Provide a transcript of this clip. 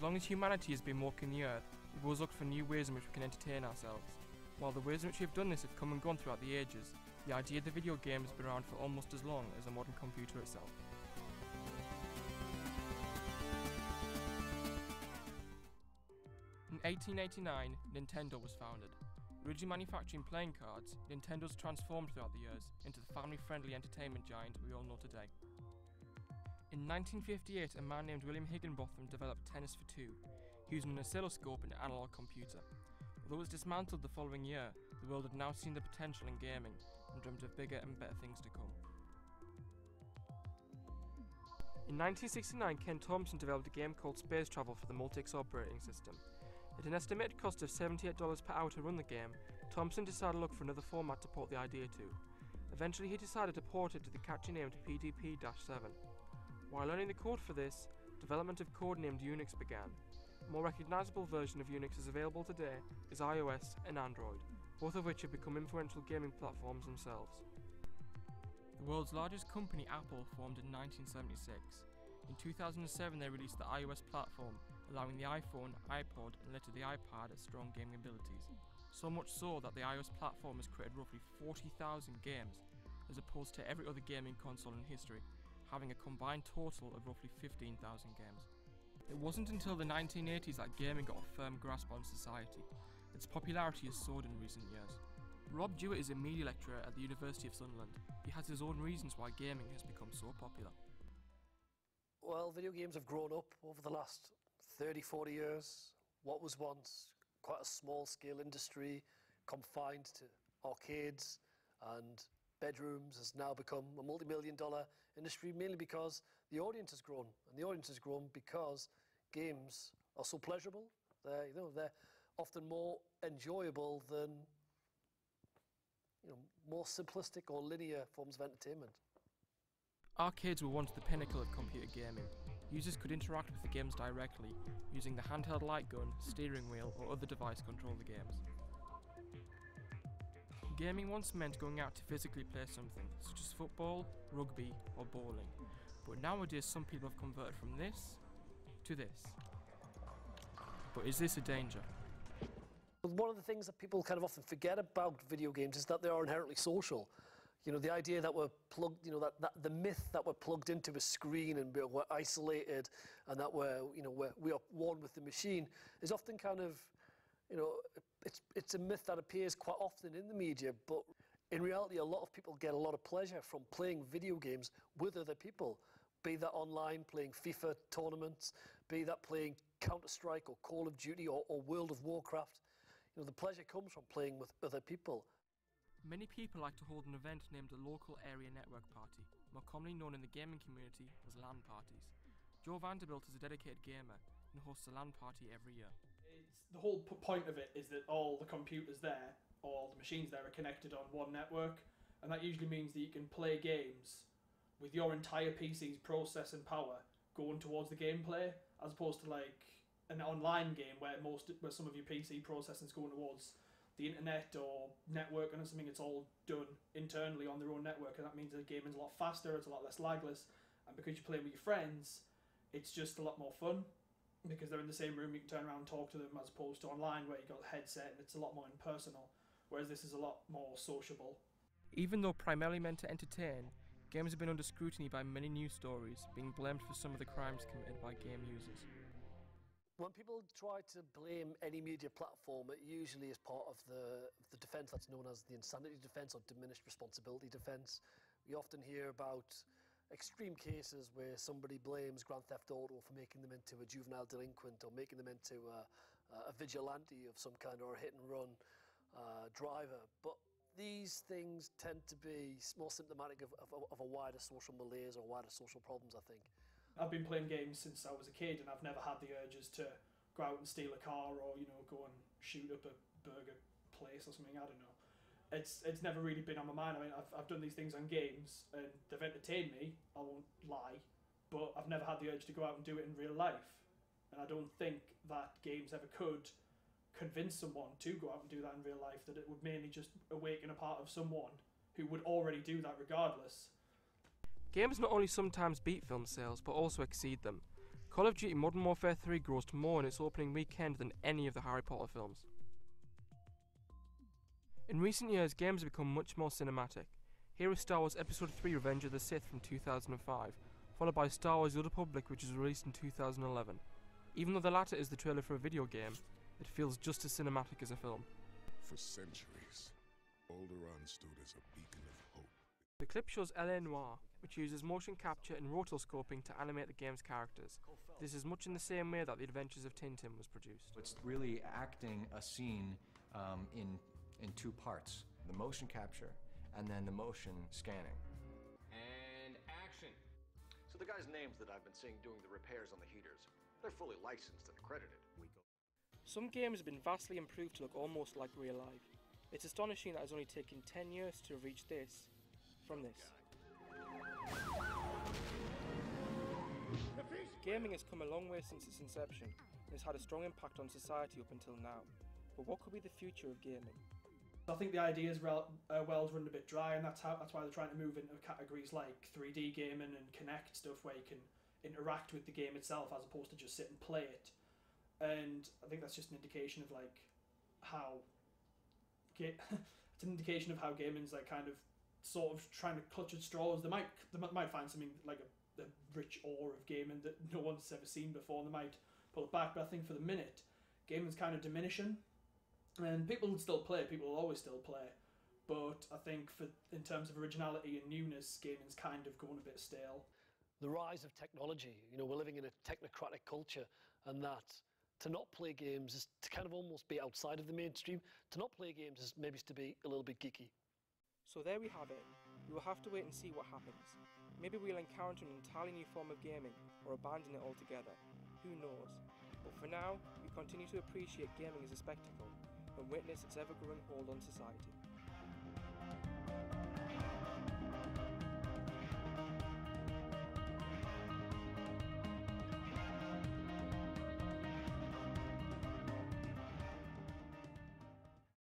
long as humanity has been walking the earth, we've always looked for new ways in which we can entertain ourselves. While the ways in which we have done this have come and gone throughout the ages, the idea of the video game has been around for almost as long as the modern computer itself. In 1889, Nintendo was founded. Originally manufacturing playing cards, Nintendo's transformed throughout the years into the family-friendly entertainment giant we all know today. In 1958, a man named William Higginbotham developed Tennis for Two, using an oscilloscope and an analog computer. Although it was dismantled the following year, the world had now seen the potential in gaming and dreamt of bigger and better things to come. In 1969, Ken Thompson developed a game called Space Travel for the Multics operating system. At an estimated cost of $78 per hour to run the game, Thompson decided to look for another format to port the idea to. Eventually he decided to port it to the catchy named PDP-7. While learning the code for this, development of code named Unix began. A more recognisable version of Unix is available today is iOS and Android, both of which have become influential gaming platforms themselves. The world's largest company, Apple, formed in 1976. In 2007 they released the iOS platform, allowing the iPhone, iPod and later the iPad strong gaming abilities. So much so that the iOS platform has created roughly 40,000 games, as opposed to every other gaming console in history, having a combined total of roughly 15,000 games. It wasn't until the 1980s that gaming got a firm grasp on society. Its popularity has soared in recent years. Rob Jewett is a media lecturer at the University of Sunderland. He has his own reasons why gaming has become so popular. Well, video games have grown up over the last 30, 40 years. What was once quite a small-scale industry, confined to arcades and bedrooms, has now become a multi-million-dollar industry, mainly because the audience has grown. And the audience has grown because games are so pleasurable. They're often more enjoyable than more simplistic or linear forms of entertainment. Arcades were once the pinnacle of computer gaming. Users could interact with the games directly, using the handheld light gun, steering wheel or other device to control the games. Gaming once meant going out to physically play something, such as football, rugby or bowling. But nowadays some people have converted from this to this. But is this a danger? One of the things that people kind of often forget about video games is that they are inherently social. The idea that we're plugged, that the myth that we're plugged into a screen and we're isolated and that we are one with the machine is often kind of, it's a myth that appears quite often in the media, but in reality a lot of people get a lot of pleasure from playing video games with other people, be that online playing FIFA tournaments, be that playing Counter-Strike or Call of Duty or World of Warcraft. The pleasure comes from playing with other people. Many people like to hold an event named a local area network party, more commonly known in the gaming community as LAN parties. Joe Vanderbilt is a dedicated gamer and hosts a LAN party every year. The whole point of it is that all the computers there, all the machines there are connected on one network, and that usually means that you can play games with your entire PC's processing power going towards the gameplay, as opposed to like an online game where some of your PC processing is going towards the internet or network and something. It's all done internally on their own network, and that means the gaming's a lot faster, it's a lot less lagless, and because you're playing with your friends, it's just a lot more fun because they're in the same room, you can turn around and talk to them, as opposed to online where you got a headset and it's a lot more impersonal, whereas this is a lot more sociable. Even though primarily meant to entertain, games have been under scrutiny by many news stories, being blamed for some of the crimes committed by game users. When people try to blame any media platform, it usually is part of the defence that's known as the insanity defence or diminished responsibility defence. We often hear about extreme cases where somebody blames Grand Theft Auto for making them into a juvenile delinquent or making them into a vigilante of some kind or a hit-and-run driver. But these things tend to be more symptomatic of a wider social malaise or wider social problems, I think. I've been playing games since I was a kid, and I've never had the urges to go out and steal a car or go and shoot up a burger place or something. I don't know. It's never really been on my mind. I mean, I've done these things on games and they've entertained me, I won't lie, but I've never had the urge to go out and do it in real life. And I don't think that games ever could convince someone to go out and do that in real life, that it would mainly just awaken a part of someone who would already do that regardless. Games not only sometimes beat film sales, but also exceed them. Call of Duty Modern Warfare 3 grossed more in its opening weekend than any of the Harry Potter films. In recent years, games have become much more cinematic. Here is Star Wars Episode 3 Revenge of the Sith from 2005, followed by Star Wars The Old Republic, which was released in 2011. Even though the latter is the trailer for a video game, it feels just as cinematic as a film. For centuries, Alderaan stood as a beacon of hope. The clip shows L.A. Noire, which uses motion capture and rotoscoping to animate the game's characters. This is much in the same way that The Adventures of Tintin was produced. It's really acting a scene in two parts, the motion capture and then the motion scanning. And action. So the guys' names that I've been seeing doing the repairs on the heaters, they're fully licensed and accredited. Some games have been vastly improved to look almost like real life. It's astonishing that it's only taken 10 years to reach this from this. Gaming has come a long way since its inception and has had a strong impact on society up until now. But what could be the future of gaming? I think the ideas well's run a bit dry, and that's why they're trying to move into categories like 3D gaming and Kinect stuff, where you can interact with the game itself as opposed to just sit and play it. And I think that's just an indication of like how it's an indication of how gaming's like kind of sort of trying to clutch at straws. They might find something like a rich ore of gaming that no one's ever seen before, and they might pull it back. But I think for the minute, gaming's kind of diminishing. And people will still play, people will always still play, but I think in terms of originality and newness, gaming's kind of going a bit stale. The rise of technology, we're living in a technocratic culture, and that to not play games is to kind of almost be outside of the mainstream. To not play games is maybe to be a little bit geeky. So there we have it. We will have to wait and see what happens. Maybe we'll encounter an entirely new form of gaming, or abandon it altogether. Who knows? But for now, we continue to appreciate gaming as a spectacle, and witness its ever-growing hold on society.